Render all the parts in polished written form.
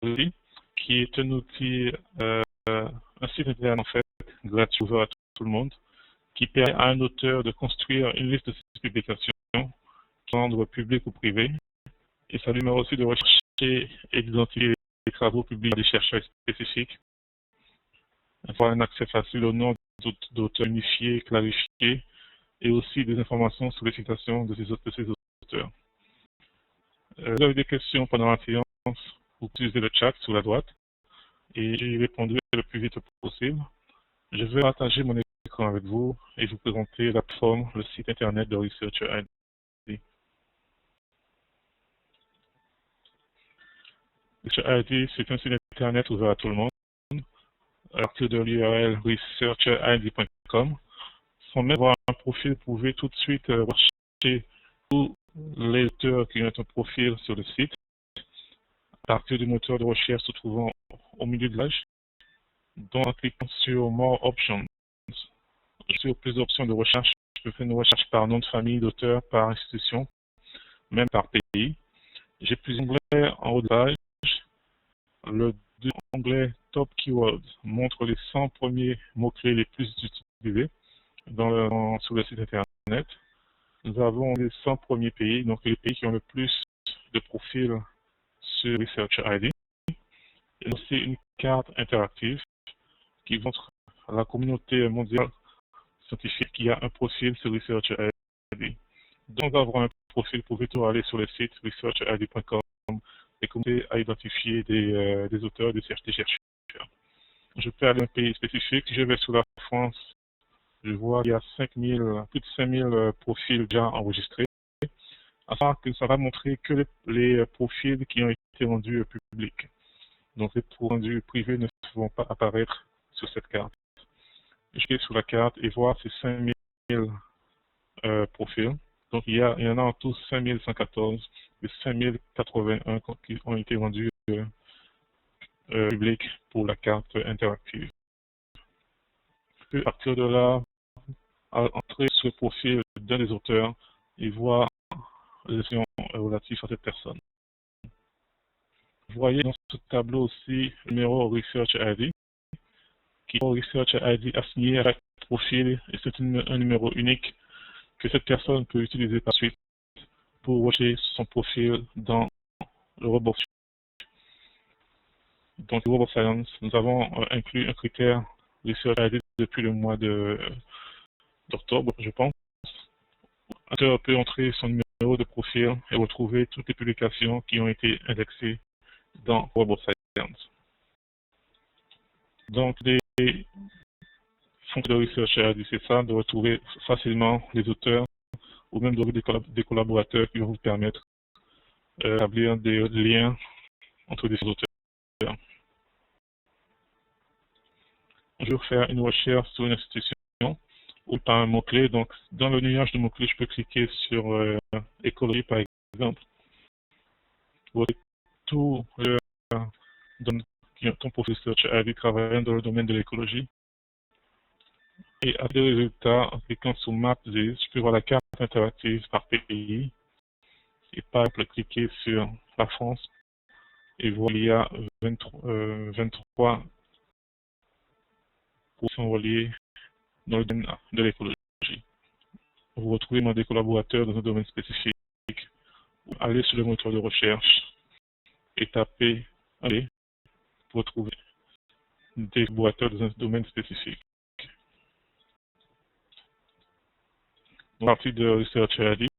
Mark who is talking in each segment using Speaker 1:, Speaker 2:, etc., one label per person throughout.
Speaker 1: qui est un outil, un site internet en fait, gratuit, ouvert à tout le monde, qui permet à un auteur de construire une liste de ses publications, rendre public ou privé, et ça lui permet aussi de rechercher et d'identifier les travaux publiés par des chercheurs spécifiques, avoir un accès facile aux noms d'auteurs unifiés, clarifiés, et aussi des informations sur les citations de ces auteurs. Vous avez des questions pendant la séance, vous utilisez le chat sur la droite, et j'y répondrai le plus vite possible. Je vais partager mon écran avec vous et vous présenter la plateforme, le site internet de ResearcherID. ResearcherID, c'est un site internet ouvert à tout le monde. À partir de l'URL researcherid.com, sans même avoir un profil, vous pouvez tout de suite rechercher tous les auteurs qui ont un profil sur le site. À partir du moteur de recherche se trouvant au milieu de l'âge, donc en cliquant sur More Options, sur plus d'options de recherche, je peux faire une recherche par nom de famille d'auteur, par institution, même par pays. J'ai plusieurs onglets en haut de page. Le onglet Top Keywords montre les 100 premiers mots-clés les plus utilisés sur le site internet. Nous avons les 100 premiers pays, donc les pays qui ont le plus de profils sur ResearcherID. Et aussi une carte interactive qui montre à la communauté mondiale scientifique qui a un profil sur ResearcherID. Donc, avoir un profil, vous pouvez toujours aller sur le site researcherid.com et commencer à identifier des auteurs, des chercheurs. Je peux aller à un pays spécifique. Si je vais sur la France, je vois qu'il y a plus de 5000 profils déjà enregistrés. À savoir que ça va montrer que les profils qui ont été rendus publics. Donc, les rendus privés ne vont pas apparaître sur cette carte. Je vais sur la carte et voir ces 5000 profils. Donc, il y en a en tout 5114 et 5081 qui ont été rendus publics pour la carte interactive. À partir de là, entrer sur le profil d'un des auteurs et voir les options relatives à cette personne. Vous voyez dans ce tableau aussi le numéro ResearcherID, qui est ResearcherID assigné à chaque profil, et c'est un numéro unique que cette personne peut utiliser par suite pour rechercher son profil dans le robot. Donc, le Web of Science, nous avons inclus un critère ResearcherID depuis le mois d'octobre, je pense. L'auteur peut entrer son numéro de profil et retrouver toutes les publications qui ont été indexées dans Web of Science. Donc, des fonctions de ResearcherID, c'est ça, de retrouver facilement les auteurs ou même des collaborateurs qui vont vous permettre d'établir des liens entre des auteurs. Je vais faire une recherche sur une institution ou par un mot-clé. Donc, dans le nuage de mots-clés, je peux cliquer sur écologie, par exemple. Vous avez tout ton profil ResearcherID travaillant dans le domaine de l'écologie. Et avec les résultats, en cliquant sur Maps, je peux voir la carte interactive par pays. Et par exemple, cliquer sur la France et voir il y a 23 sont reliés dans le domaine de l'écologie. Vous retrouvez des collaborateurs dans un domaine spécifique. Allez sur le moteur de recherche et tapez allez pour retrouver des collaborateurs dans un domaine spécifique. Dans la partie de ResearcherID,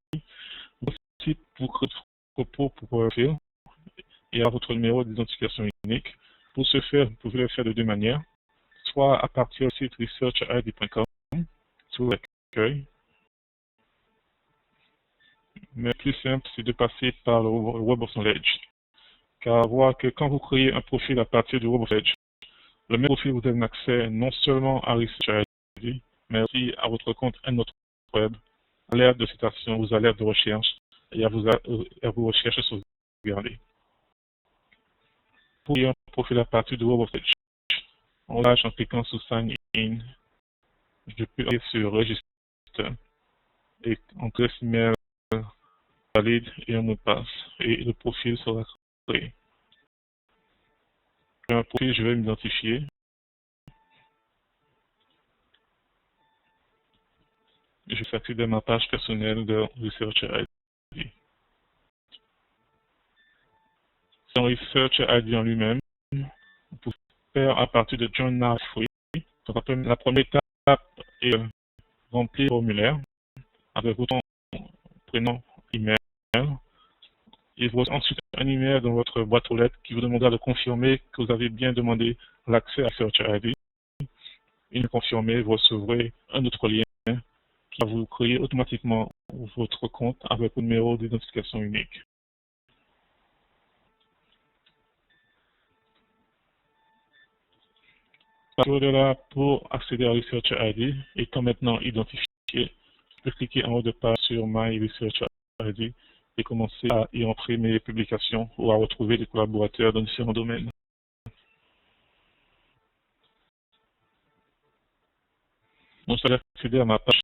Speaker 1: voici pour propos pour faire et à votre numéro d'identification unique. Pour ce faire, vous pouvez le faire de deux manières. Soit à partir du site researcherid.com, sur l'accueil. Mais le plus simple, c'est de passer par le Web of Knowledge. Car voir que quand vous créez un profil à partir du Web of Knowledge, le même profil vous donne accès non seulement à ResearcherID, mais aussi à votre compte web, alertes de citation, aux alertes de recherche et à vos recherches sauvegardées. Pour créer un profil à partir du Web of Knowledge, en cliquant sur Sign In, je peux aller sur Register et entrer ce email valide et un mot de passe et le profil sera créé. un profil, je vais m'identifier. Je vais accéder à ma page personnelle de Researcher ID. Dans Researcher ID en lui-même, vous pouvez faire à partir de Join Now Free. Donc, la première étape est remplir le formulaire avec votre prénom, email. Il vous ensuite un email dans votre boîte aux lettres qui vous demandera de confirmer que vous avez bien demandé l'accès à Researcher ID. Une fois confirmé, vous recevrez un autre lien qui va vous créer automatiquement votre compte avec un numéro d'identification unique. De là, pour accéder à Researcher ID, étant maintenant identifié, je peux cliquer en haut de page sur My Researcher ID et commencer à y entrer mes publications ou à retrouver des collaborateurs dans différents domaines. Donc, je vais accéder à ma page.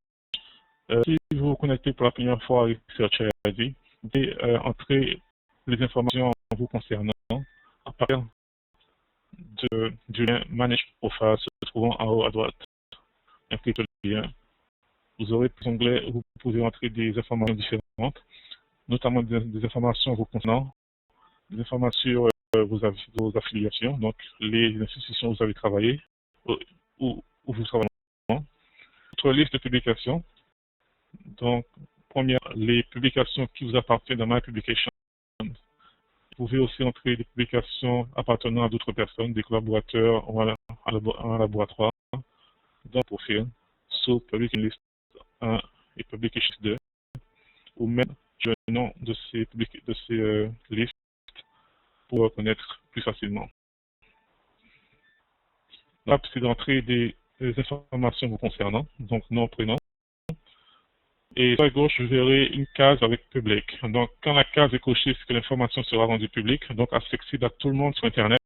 Speaker 1: Si vous vous connectez pour la première fois à Researcher ID, vous pouvez entrer les informations vous concernant à partir du lien Manage Profile se trouvant en haut à droite. Cliquez le lien. Vous aurez plusieurs onglets où vous pouvez entrer des informations différentes, notamment des informations vous concernant, des informations sur vos affiliations, donc les institutions où vous avez travaillé, où vous travaillez. Votre liste de publications, donc première, les publications qui vous appartiennent dans My Publications. Vous pouvez aussi entrer des publications appartenant à d'autres personnes, des collaborateurs ou à un laboratoire, dans le profil, sous Public List 1 et Publications 2, ou même le nom de ces listes pour reconnaître plus facilement. Là, c'est d'entrer des informations vous concernant, donc nom, prénom. Et sur à gauche, vous verrez une case avec public. Donc, quand la case est cochée, c'est que l'information sera rendue publique, donc accessible à tout le monde sur Internet.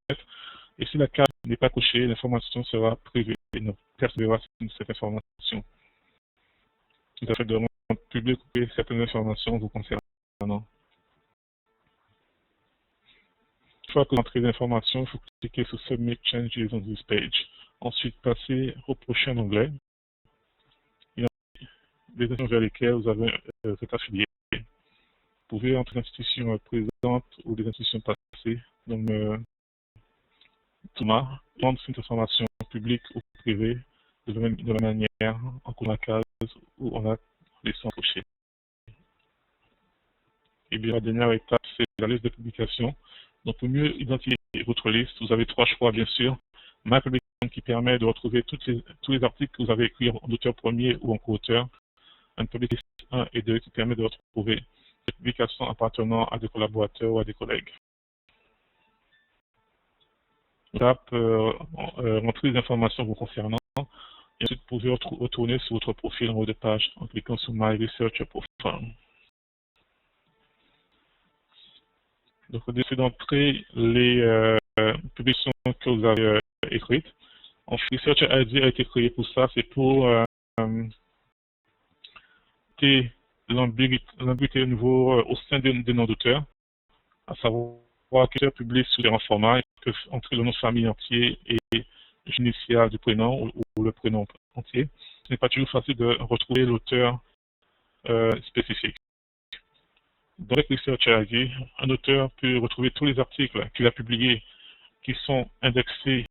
Speaker 1: Et si la case n'est pas cochée, l'information sera privée et ne percevra cette information. Vous avez de rendre public certaines informations vous concernant. Une fois que vous entrez l'information, il faut cliquer sur Submit Changes on this page. Ensuite, passer au prochain onglet. Il y a des institutions vers lesquelles vous avez êtes affilié. Vous pouvez entrer des institutions présentes ou des institutions passées, donc Thomas, prendre cette information publique ou privée de la manière en cours de la case où on a laissé cocher. Et bien la dernière étape, c'est la liste de publications. Donc pour mieux identifier votre liste, vous avez trois choix bien sûr. My Publication qui permet de retrouver tous les articles que vous avez écrits en auteur premier ou en co-auteur. Un Publication 1 et 2 qui permet de retrouver les publications appartenant à des collaborateurs ou à des collègues. Étape, rentrer les informations vous concernant. Et ensuite, vous pouvez retourner sur votre profil en haut de page en cliquant sur My Researcher Profile. Donc, vous décidez d'entrer les publications que vous avez écrites. En Researcher ID a été créé pour ça, c'est pour l'ambiguïté au niveau au sein des noms d'auteurs, à savoir que l'auteur publie sous différents formats, ils peuvent entrer le nom de famille entier et l'initiale du prénom ou le prénom entier. Ce n'est pas toujours facile de retrouver l'auteur spécifique. Dans le Researcher ID, un auteur peut retrouver tous les articles qu'il a publiés qui sont indexés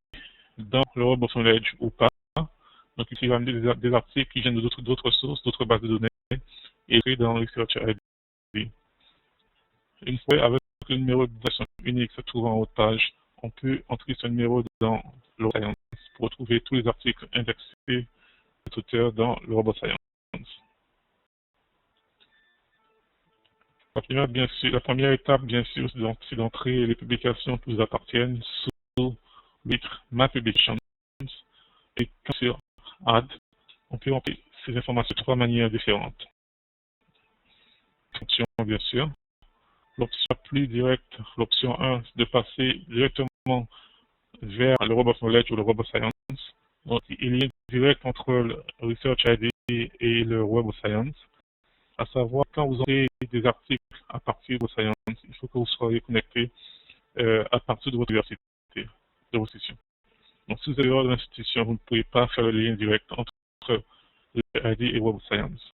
Speaker 1: dans le Web of Knowledge ou pas. Donc ici, il va amener des articles qui viennent d'autres sources, d'autres bases de données, et écrits dans Researcher ID. Une fois avec le numéro de version unique se trouvant en haut de page, on peut entrer ce numéro dans le Robot Science pour retrouver tous les articles indexés de l'auteur dans le Robot Science. La première étape, bien sûr, c'est d'entrer les publications qui vous appartiennent sous le titre My Publications. Et quand sur Add, on peut remplir ces informations de trois manières différentes. Fonction, bien sûr. L'option la plus directe, l'option 1, c'est de passer directement vers le Web of Knowledge ou le Web of Science. Donc, il y a un direct entre le Research ID et le Web of Science. À savoir, quand vous aurez des articles à partir de Science, il faut que vous soyez connecté à partir de votre université. de vos institutions. Donc, si vous avez hors de l'institution, vous ne pouvez pas faire le lien direct entre le ID et Web of Science.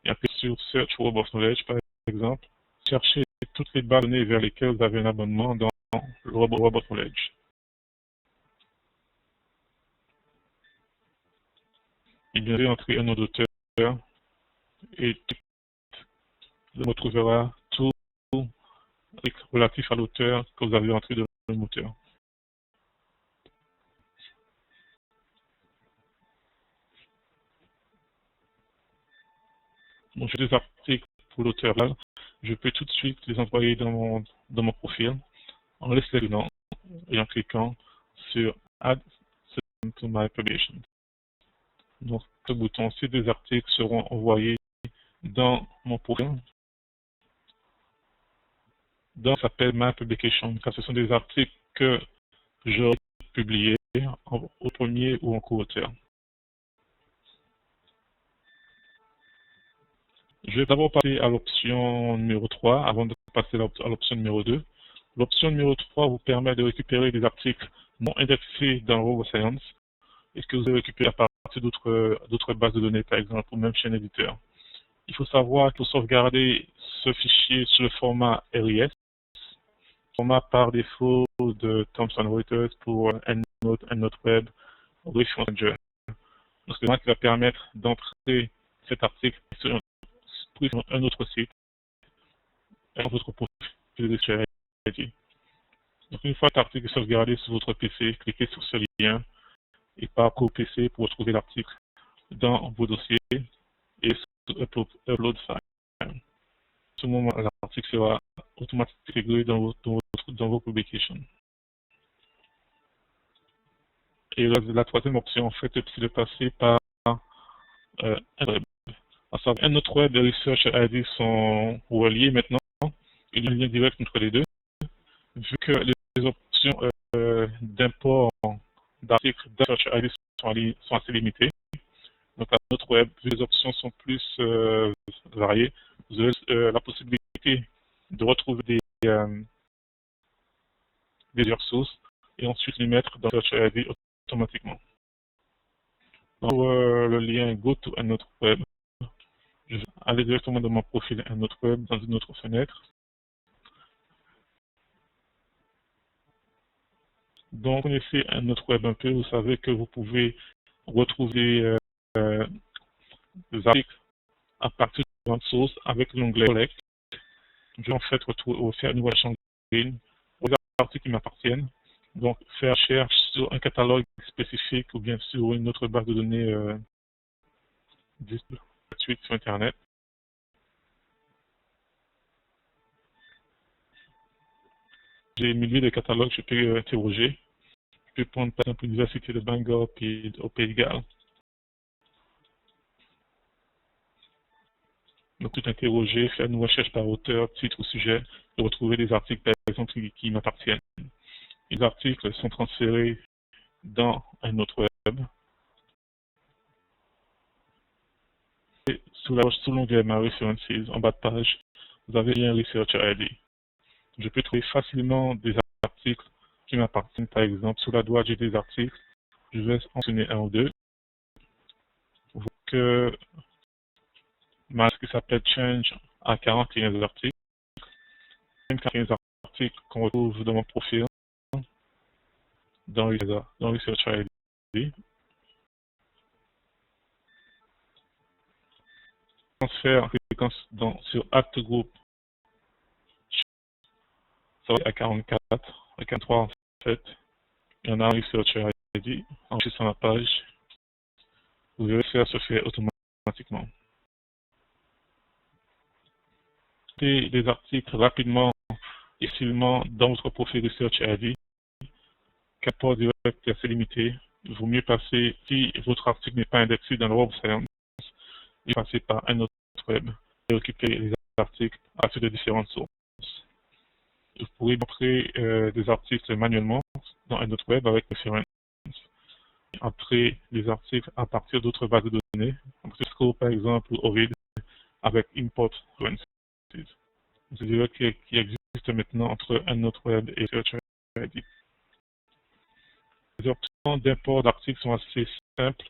Speaker 1: Et après, sur Search Web of Knowledge, par exemple, cherchez toutes les bases de données vers lesquelles vous avez un abonnement dans le Web of Knowledge. Et bien sûr, entrez un nom d'auteur et vous retrouvera tout relatif à l'auteur que vous avez entré dans le moteur. Donc, j'ai des articles pour l'auteur là. Je peux tout de suite les envoyer dans mon profil en les sélectionnant et en cliquant sur Add to my publication. Donc, ce bouton, ces deux articles seront envoyés dans mon profil. Dans ça s'appelle My Publication, car ce sont des articles que j'aurai publiés au premier ou en co-auteur. Je vais d'abord passer à l'option numéro 3 avant de passer à l'option numéro 2. L'option numéro 3 vous permet de récupérer des articles non indexés dans Web of Science et que vous avez récupéré à partir d'autres bases de données, par exemple, ou même chaîne éditeur. Il faut savoir qu'il faut sauvegarder ce fichier sur le format RIS, format par défaut de Thomson Reuters pour EndNote, EndNote Web, Reference Manager. Donc, c'est moi qui va permettre d'entrer cet article sur un autre site, avec votre profil de Charity. Donc, une fois l'article est sauvegardé sur votre PC, cliquez sur ce lien et parcourez PC pour retrouver l'article dans vos dossiers et sur Upload File. À ce moment, l'article sera automatiquement intégré dans vos publications. Et la troisième option, en fait, c'est de passer par un web. À savoir, un autre web et Research ID sont reliés maintenant. Il y a un lien direct entre les deux. Vu que les options d'import d'articles de Research ID sont assez limitées, donc à notre web, les options sont plus variées. Vous avez la possibilité de retrouver des sources et ensuite les mettre dans Search ID automatiquement. Pour le lien Go to un autre web, je vais aller directement dans mon profil un autre web dans une autre fenêtre. Donc, vous connaissez un autre web un peu, vous savez que vous pouvez retrouver des articles à partir de différentes sources avec l'onglet Collect. Je vais en fait faire une nouvelle changer aux articles qui m'appartiennent. Donc, faire recherche sur un catalogue spécifique ou bien sur une autre base de données gratuite sur Internet. J'ai milliers de catalogues que je peux interroger. Je peux prendre par exemple l'Université de Bangor au Pays de Galles. Donc, tout interroger, faire une recherche par auteur, titre ou sujet, et retrouver des articles, par exemple, qui m'appartiennent. Les articles sont transférés dans un autre web. Et sous l'onglet My References, en bas de page, vous avez un Researcher ID. Je peux trouver facilement des articles qui m'appartiennent, par exemple, sous la droite, j'ai des articles. Je vais en mentionner un ou deux. Vous voyez que qui s'appelle Change à 41 articles. Même 41 articles qu'on retrouve dans mon profil dans Researcher ID. Transfert sur Act Group, ça va à 44, à 43 en fait. Il y en a un Researcher ID. Ensuite, sur la page, vous verrez que ça se fait automatiquement. Les articles rapidement et facilement dans votre profil Research ID. Qu'apport direct est assez limité. Il vaut mieux passer, si votre article n'est pas indexé dans le Web of Science, et passer par un autre web et récupérer les articles à partir de différentes sources. Vous pourrez montrer des articles manuellement dans un autre web avec Reference. Entrer les articles à partir d'autres bases de données, comme Cisco par exemple ou Ovid, avec Import References. Vous verrez qu'il existe maintenant entre un autre web et Research ID. les options d'import d'articles sont assez simples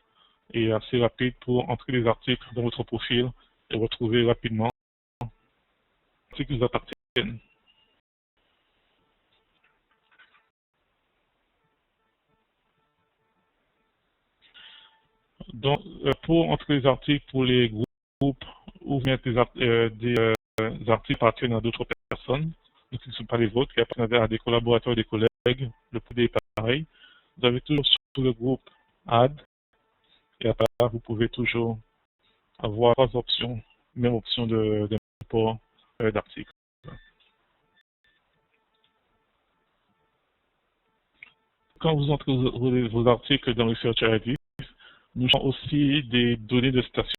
Speaker 1: et assez rapides pour entrer les articles dans votre profil et retrouver rapidement les articles qui vous appartiennent. Donc, pour entrer les articles pour les groupes ou bien des articles appartiennent à d'autres personnes, donc qui ne sont pas les vôtres, qui appartiennent à des collaborateurs et des collègues, le PD est pareil. Vous avez toujours sur le groupe Add, et à part là, vous pouvez toujours avoir trois options, même option d'import d'articles. Quand vous entrez vos articles dans Research ID, nous avons aussi des données de station.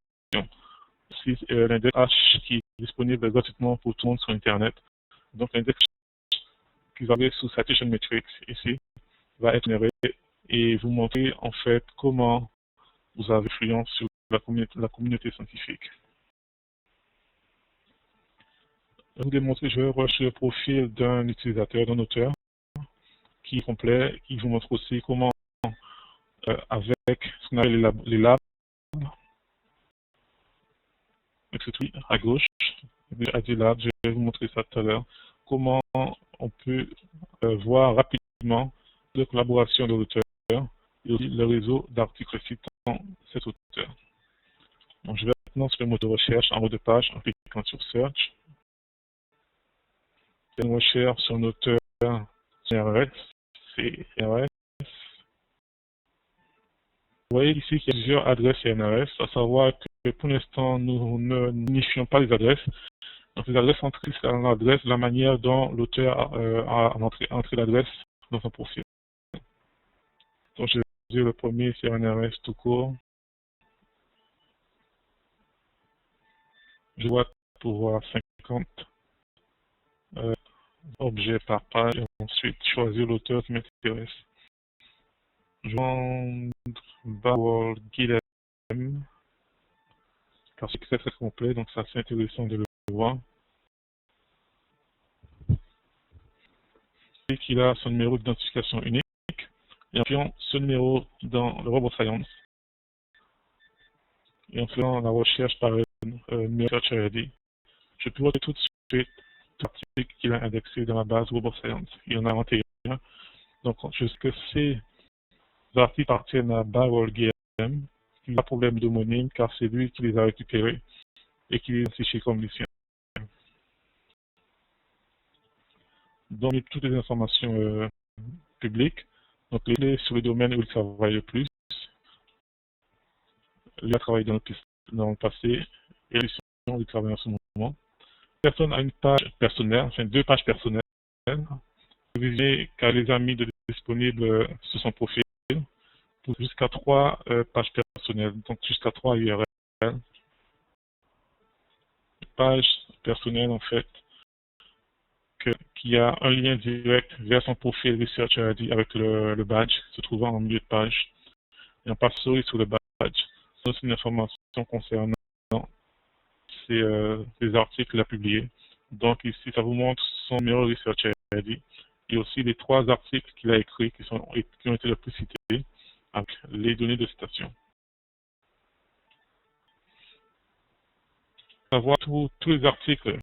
Speaker 1: C'est l'index H qui est disponible gratuitement pour tout le monde sur Internet. Donc l'index que vous avez sous Citation Metrics ici va être généré et vous montrer en fait comment vous avez influence sur la communauté scientifique. Je vais vous démontrer, je vais rechercher le profil d'un utilisateur, d'un auteur qui est complet, qui vous montre aussi comment avec ce qu'on appelle les labs, etc. à gauche, Lab, je vais vous montrer ça tout à l'heure, comment on peut voir rapidement la collaboration de l'auteur et aussi le réseau d'articles citant cet auteur. Donc, je vais maintenant sur le mot de recherche en haut de page en cliquant sur Search. Je vais une recherche sur un auteur CRS, CRS. Vous voyez ici qu'il y a plusieurs adresses CNRS, à savoir que pour l'instant, nous ne nifions pas les adresses. Donc, les adresses entrées, c'est l'adresse, la manière dont l'auteur a entré l'adresse dans son profil. Donc, je vais dire le premier CNRS tout court. Je vois pour voir 50 objets par page et ensuite choisir l'auteur qui m'intéresse. Jean Bawol Guilhem, car c'est très complet, donc c'est assez intéressant de le voir. Et qu'il a son numéro d'identification unique, et en faisant ce numéro dans le RoboScience, et en faisant la recherche par numéro Search ID, je peux voir tout de suite l'article qu'il a indexé dans la base RoboScience. Il y en a 21. Donc, je sais que ces articles appartiennent à Bawol Guilhem, qui n'a pas de problème d'homonyme, car c'est lui qui les a récupérés et qui les a affichés comme les siens. Donc, toutes les informations publiques, donc les clés sur les domaines où il travaille le plus, il a travaillé dans le passé et les solutions où il travaille en ce moment. Personne a une page personnelle, enfin 2 pages personnelles. Vous visez qu'à les amis disponibles sur son profil, jusqu'à 3 pages personnelles, donc jusqu'à 3 URL. Une page personnelle en fait, qui a un lien direct vers son profil Research ID avec le badge se trouvant en milieu de page. Et on passe sur le badge. Ça, c'est une information concernant les articles à publier. Donc ici, ça vous montre son numéro Research ID et aussi les 3 articles qu'il a écrits qui ont été le plus cités avec les données de citation. On va voir tous les articles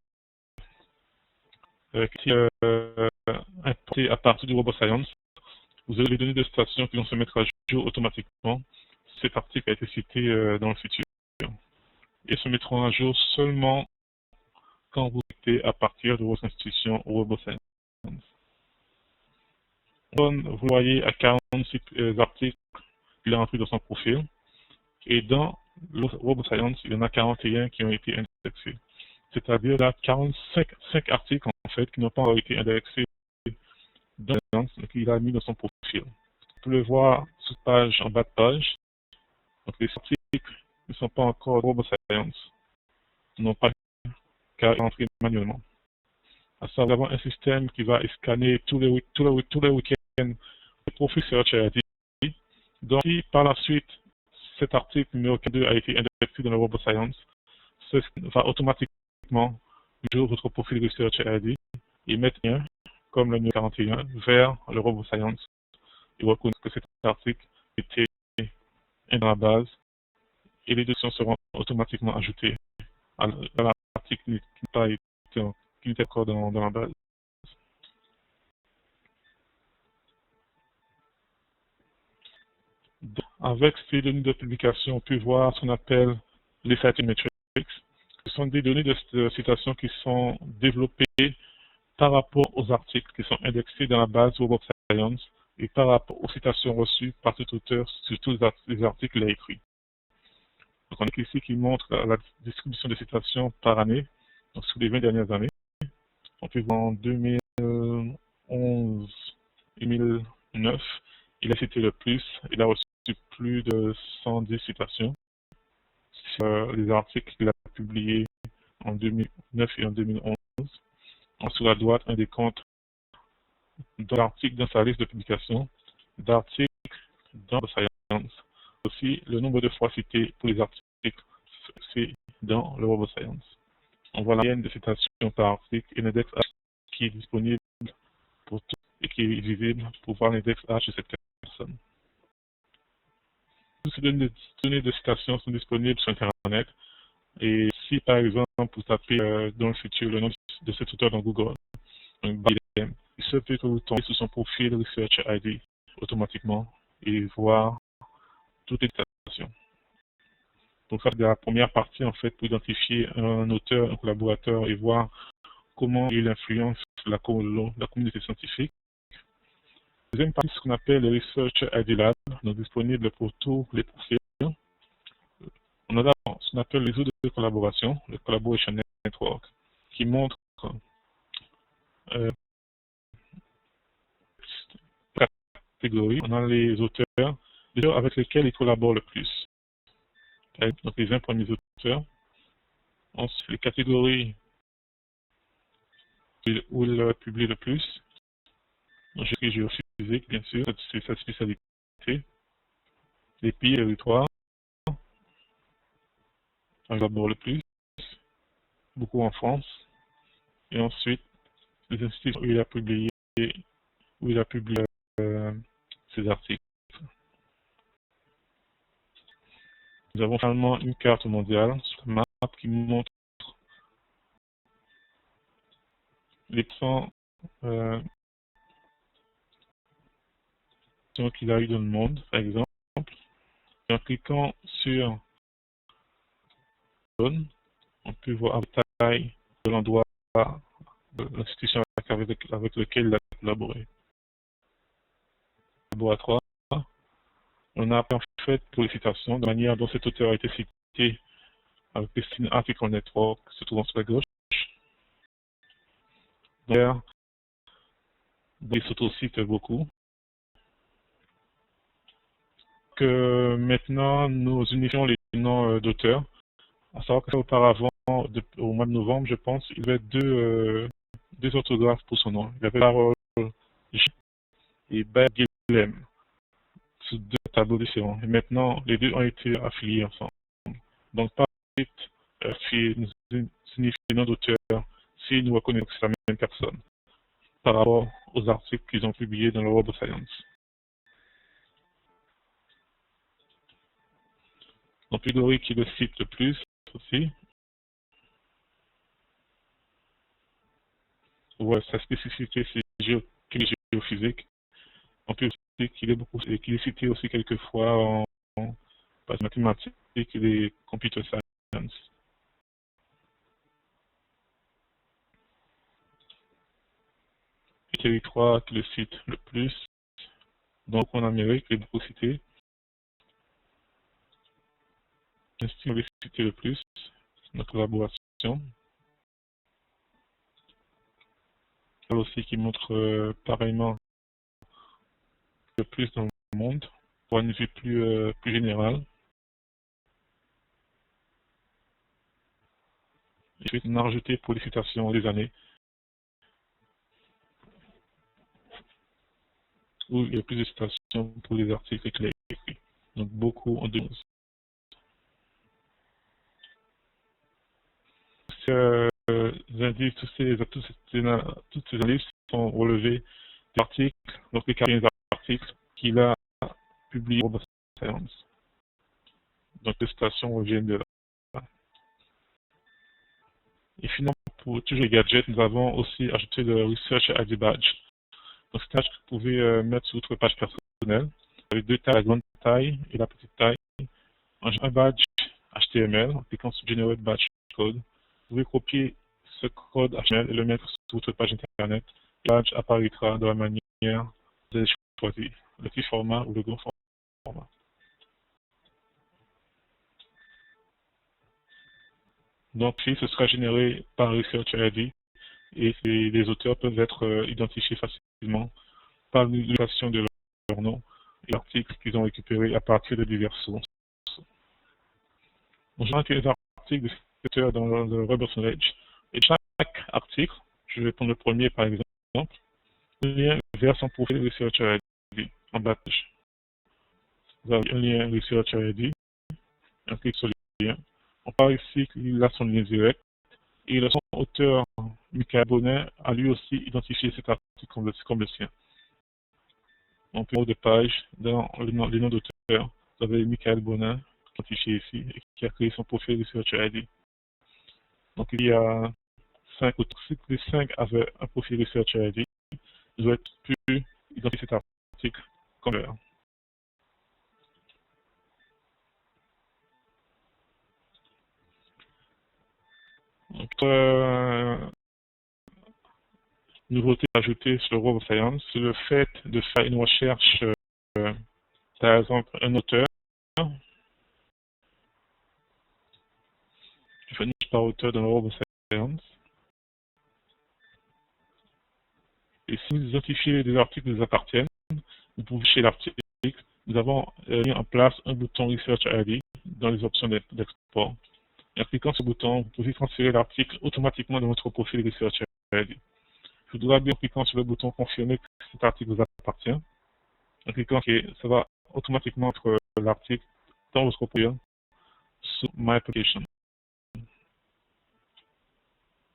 Speaker 1: qui sont importés à partir du RoboScience. Vous avez les données de citation qui vont se mettre à jour automatiquement. Cet article a été cité dans le futur. Et se mettront à jour seulement quand vous citez à partir de votre institution RoboScience. Vous voyez à 46 articles qu'il a entrés dans son profil. Et dans RoboScience, il y en a 41 qui ont été indexés. C'est-à-dire là 45 articles en fait qui n'ont pas encore été indexés dans RoboScience, mais qu'il a mis dans son profil. Vous pouvez le voir sous page, en bas de page. Donc les articles ne sont pas encore RoboScience, n'ont pas qu'à entrer manuellement. À savoir, nous avons un système qui va scanner tous les week-ends le profil Search ID. Donc, si par la suite, cet article numéro 42 a été indexé dans le RoboScience, ce va automatiquement jouer votre profil Research ID et mettre un, comme le numéro 41, vers le RoboScience et reconnaître que cet article était dans la base et les deux seront automatiquement ajoutées à l'article qui n'était encore dans la base. Avec ces données de publication, on peut voir ce qu'on appelle les citing metrics. Ce sont des données de citation qui sont développées par rapport aux articles qui sont indexés dans la base Web of Science et par rapport aux citations reçues par tout auteur sur tous les articles qu'il a écrits. Donc on a ici qui montre la distribution de citations par année, donc sur les 20 dernières années. On peut voir en 2011 et 2009, il a cité le plus, il a reçu plus de 110 citations sur les articles qu'il a publiés en 2009 et en 2011. Sur la droite, un décompte d'articles dans sa liste de publication, d'articles dans Web of Science. Aussi, le nombre de fois cités pour les articles dans le Web of Science. On voit la moyenne de citations par article et l'index H qui est disponible pour tout et qui est visible pour voir l'index H de cette personne. Toutes ces données de citation sont disponibles sur Internet. Et si par exemple vous tapez dans le futur le nom de cet auteur dans Google, il se peut que vous tombez sur son profil Research ID automatiquement et voir toutes les citations. Donc ça c'est la première partie en fait pour identifier un auteur, un collaborateur et voir comment il influence la communauté scientifique. La deuxième partie, c'est ce qu'on appelle le Research ID Lab, donc disponible pour tous les profils. On a d'abord ce qu'on appelle les réseaux de collaboration, le Collaboration Network, qui montre catégories. On a les auteurs avec lesquels ils collaborent le plus. Donc les 20 premiers auteurs. Ensuite, les catégories où ils publient le plus. Donc j'ai géophysique, bien sûr, c'est sa spécialité. Les pays et territoires, on collabore le plus, beaucoup en France. Et ensuite, les instituts où il a publié ses articles. Nous avons finalement une carte mondiale, une map qui montre les 100 qu'il a eu dans le monde, par exemple. Et en cliquant sur zone, on peut voir la taille de l'endroit de l'institution avec lequel il a collaboré. Laboratoire. On a en fait pour les citations, de la manière dont cet auteur a été cité avec les signes Article Network se trouvant sur la gauche. D'ailleurs, il s'autocite beaucoup. Que maintenant, nous unifions les noms d'auteurs. À savoir qu'auparavant, au mois de novembre, je pense, il y avait deux orthographes pour son nom. Il y avait Parole J et Guilhem, sous deux tableaux différents. Et maintenant, les deux ont été affiliés ensemble. Donc, par la suite, nous unifions les noms d'auteurs si nous reconnaissons que c'est la même personne par rapport aux articles qu'ils ont publiés dans le Web of Science. Donc, catégorie qui le cite le plus aussi. Voilà, sa spécificité, c'est géophysique. On peut aussi qu'il est cité aussi quelquefois en mathématiques et les computer science. Le territoire qui le cite le plus, donc en Amérique, il est beaucoup cité. L'institut qui le cité le plus, notre collaboration. Elle aussi qui montre pareillement le plus dans le monde, pour une vue plus générale. Et puis on a rajouté pour les citations des années, où il y a plus de citations pour les articles qu'il a écrits. Donc beaucoup en 2011. Ces indices, toutes ces analyses sont relevées des articles, donc les 15 articles qu'il a publié Web of Science. Donc les citations reviennent de là. Et finalement, pour toujours les gadgets, nous avons aussi ajouté le Research ID Badge. Donc c'est un badge que vous pouvez mettre sur votre page personnelle, avec deux tailles, la grande taille et la petite taille. Un badge HTML, en cliquant sur Generate Badge Code. Vous pouvez copier ce code HTML et le mettre sur votre page internet. Le badge apparaîtra de la manière que vous avez choisi, le petit format ou le grand format. Donc, si ce sera généré par Research ID et les auteurs peuvent être identifiés facilement par l'utilisation de leur nom et l'article qu'ils ont récupéré à partir de diverses sources. Donc, j'ai les articles de ces auteurs dans le Web of Knowledge. Et chaque article, je vais prendre le premier par exemple, un lien vers son profil Research ID en bas de page. Vous avez un lien Research ID, un clic sur le lien. On parle ici qu'il a son lien direct. Et son auteur, Michael Bonin, a lui aussi identifié cet article comme le sien. Donc, en haut de page, dans les noms d'auteur, vous avez Michael Bonin, identifié ici, et qui a créé son profil Research ID. Donc, il y a 5 auteurs. Si les 5 avaient un profil Research ID, ils auraient pu identifier cet article comme leur. Donc, nouveauté ajoutée sur le Web of Science, c'est le fait de faire une recherche, par exemple, un auteur. Je fais une recherche par auteur dans le Web of Science. Et si vous identifiez des articles qui vous appartiennent, vous pouvez chez l'article, nous avons mis en place un bouton Research ID dans les options d'export. Et en cliquant sur ce bouton, vous pouvez transférer l'article automatiquement dans votre profil Research ID. Je voudrais bien en cliquant sur le bouton confirmer que cet article vous appartient. En cliquant OK, ça va automatiquement mettre l'article dans votre profil sous My Application.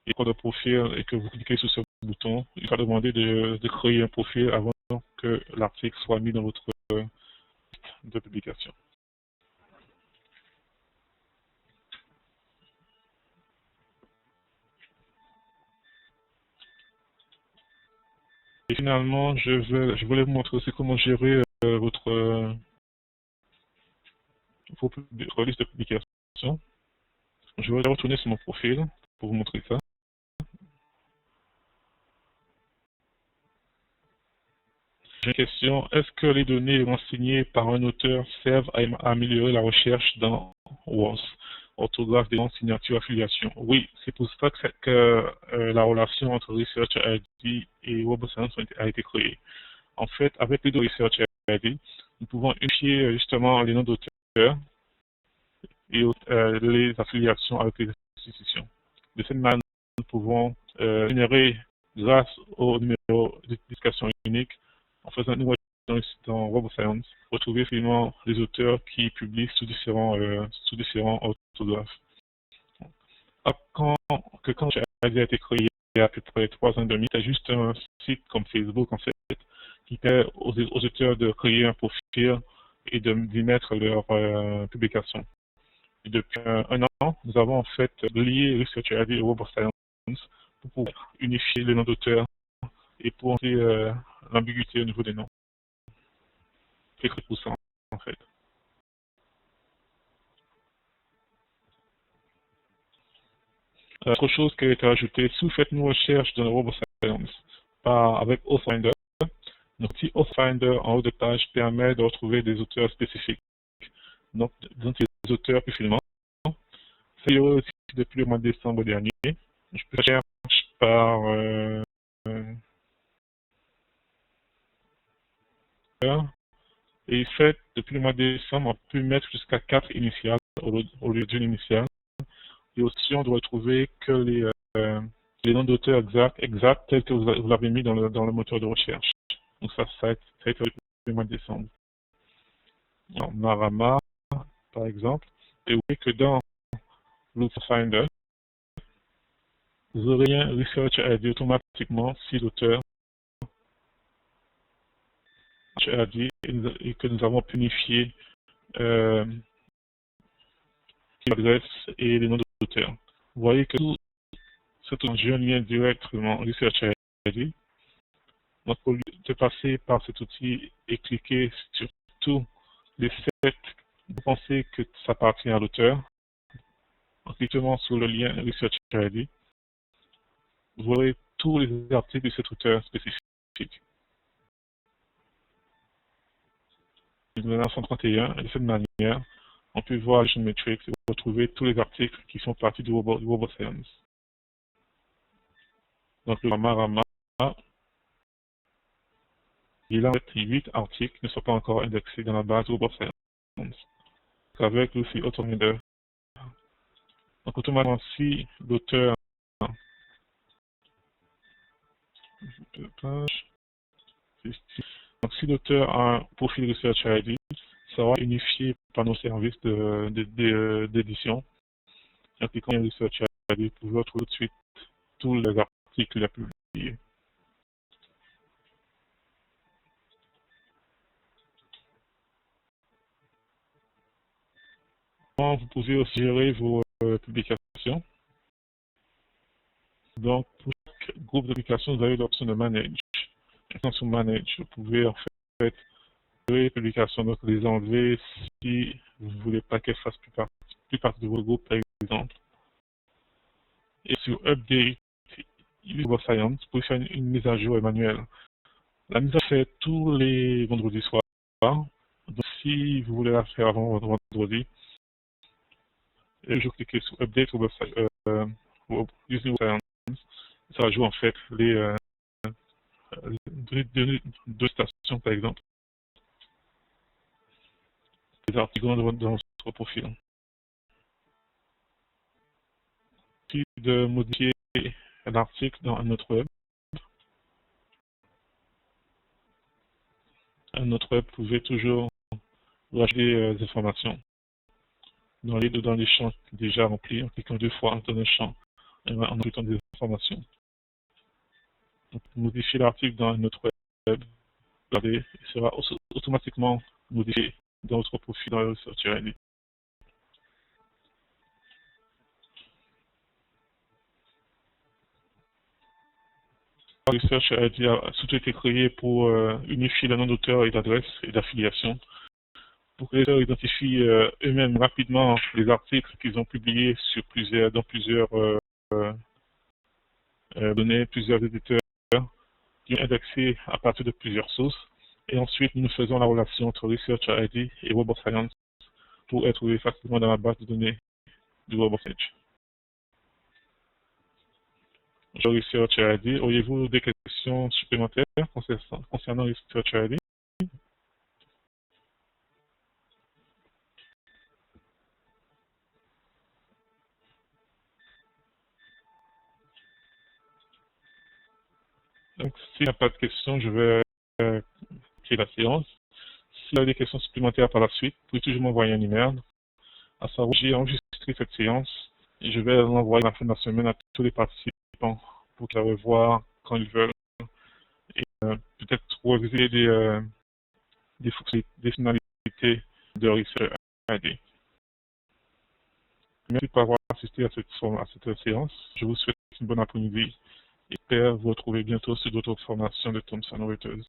Speaker 1: Et quand le profil et que vous cliquez sur ce bouton, il va demander de créer un profil avant que l'article soit mis dans votre liste de publication. Et finalement, je voulais vous montrer aussi comment gérer votre liste de publication. Je vais retourner sur mon profil pour vous montrer ça. J'ai une question. Est-ce que les données renseignées par un auteur servent à améliorer la recherche dans WOS, orthographe des noms, signature, affiliation? Oui, c'est pour ça que la relation entre Research ID et Web of Science a été créée. En fait, avec les deux Research ID, nous pouvons unifier justement les noms d'auteurs et les affiliations avec les institutions. De cette manière, nous pouvons générer, grâce au numéro d'identification unique, en faisant une recherche dans Web of Science, retrouver finalement les auteurs qui publient sous différents orthographes. Quand j'ai a été créé il y a à peu près 3 ans et demi, c'était juste un site comme Facebook en fait, qui permet aux auteurs de créer un profil et d'y mettre leurs publications. Et depuis un an, nous avons en fait lié Research ID et Web of Science pour pouvoir unifier les noms d'auteurs et pour enlever l'ambiguïté au niveau des noms. C'est très poussant en fait. Autre chose qui a été ajoutée, si vous faites une recherche dans le Web of Science avec Authfinder, notre petit Authfinder en haut de page permet de retrouver des auteurs spécifiques. Donc, des auteurs plus finement. C'est aussi depuis le mois de décembre dernier. Je peux chercher par et fait, depuis le mois de décembre, on peut mettre jusqu'à 4 initiales au lieu d'une initiale. Et aussi, on doit trouver que les noms d'auteurs exacts tels que vous l'avez mis dans le moteur de recherche. Donc ça a été depuis le mois de décembre. Alors, Marama, par exemple, et vous voyez que dans l'Authfinder, vous aurez un Research ID automatiquement si l'auteur ResearchRD et que nous avons unifié l'adresse et les noms d'auteurs. Vous voyez que tout cet enjeu lien directement ResearchRD. Donc, au lieu de passer par cet outil et cliquer sur tous les sites, vous pensez que ça appartient à l'auteur. En cliquant sur le lien ResearchRD, vous aurez tous les articles de cet auteur spécifique. 1931, et de cette manière, on peut voir Action Metrics et retrouver tous les articles qui sont partis du Web of Science. Donc, le Rama, il a 8 articles qui ne sont pas encore indexés dans la base Web of Science. Avec l'outil AutoRender. Donc, automatiquement, si l'auteur donc, si l'auteur a un profil ResearchRD, ça sera unifié par nos services d'édition. En cliquant sur ResearchRD, vous pouvez retrouver tout de suite tous les articles à publier. Vous pouvez aussi gérer vos publications. Donc, pour chaque groupe de publications, vous avez l'option de Manage. Maintenant, sur Manage, vous pouvez en fait gérer les publications, donc les enlever si vous ne voulez pas qu'elles fassent plus partie de votre groupe, par exemple. Et sur Update, Web of Science, vous pouvez faire une mise à jour manuelle. La mise à jour fait tous les vendredis soirs. Donc, si vous voulez la faire avant vendredi, je cliquez sur Update Web of Science. Ça ajoute en fait les deux stations, par exemple, les articles dans votre profil. Puis de modifier un article dans un autre web. Un autre web, vous pouvez toujours rajouter des informations dans les champs déjà remplis, en cliquant 2 fois dans un champ et en ajoutant des informations. Donc, modifier l'article dans un autre web, regardez, il sera automatiquement modifié dans votre profil dans ResearchRD. ResearchRD a surtout été créé pour unifier le nom d'auteur et d'adresse et d'affiliation, pour que les auteurs identifient eux-mêmes rapidement les articles qu'ils ont publiés dans plusieurs données, plusieurs éditeurs qui ont indexé à partir de plusieurs sources. Et ensuite, nous faisons la relation entre ResearchRD et Web of Science pour être trouvé facilement dans la base de données du Web of Science. Bonjour ResearchRD, auriez-vous des questions supplémentaires concernant ResearchRD? Donc, s'il n'y a pas de questions, je vais quitter la séance. Si vous avez des questions supplémentaires par la suite, vous pouvez toujours m'envoyer un email. À savoir, j'ai enregistré cette séance et je vais l'envoyer à la fin de la semaine à tous les participants pour qu'ils la revoient quand ils veulent. Et peut-être reviser des fonctionnalités de ResearchRD. Merci pour avoir assisté à cette séance. Je vous souhaite une bonne après-midi et j'espère vous retrouver bientôt sur d'autres formations de Thomson Reuters.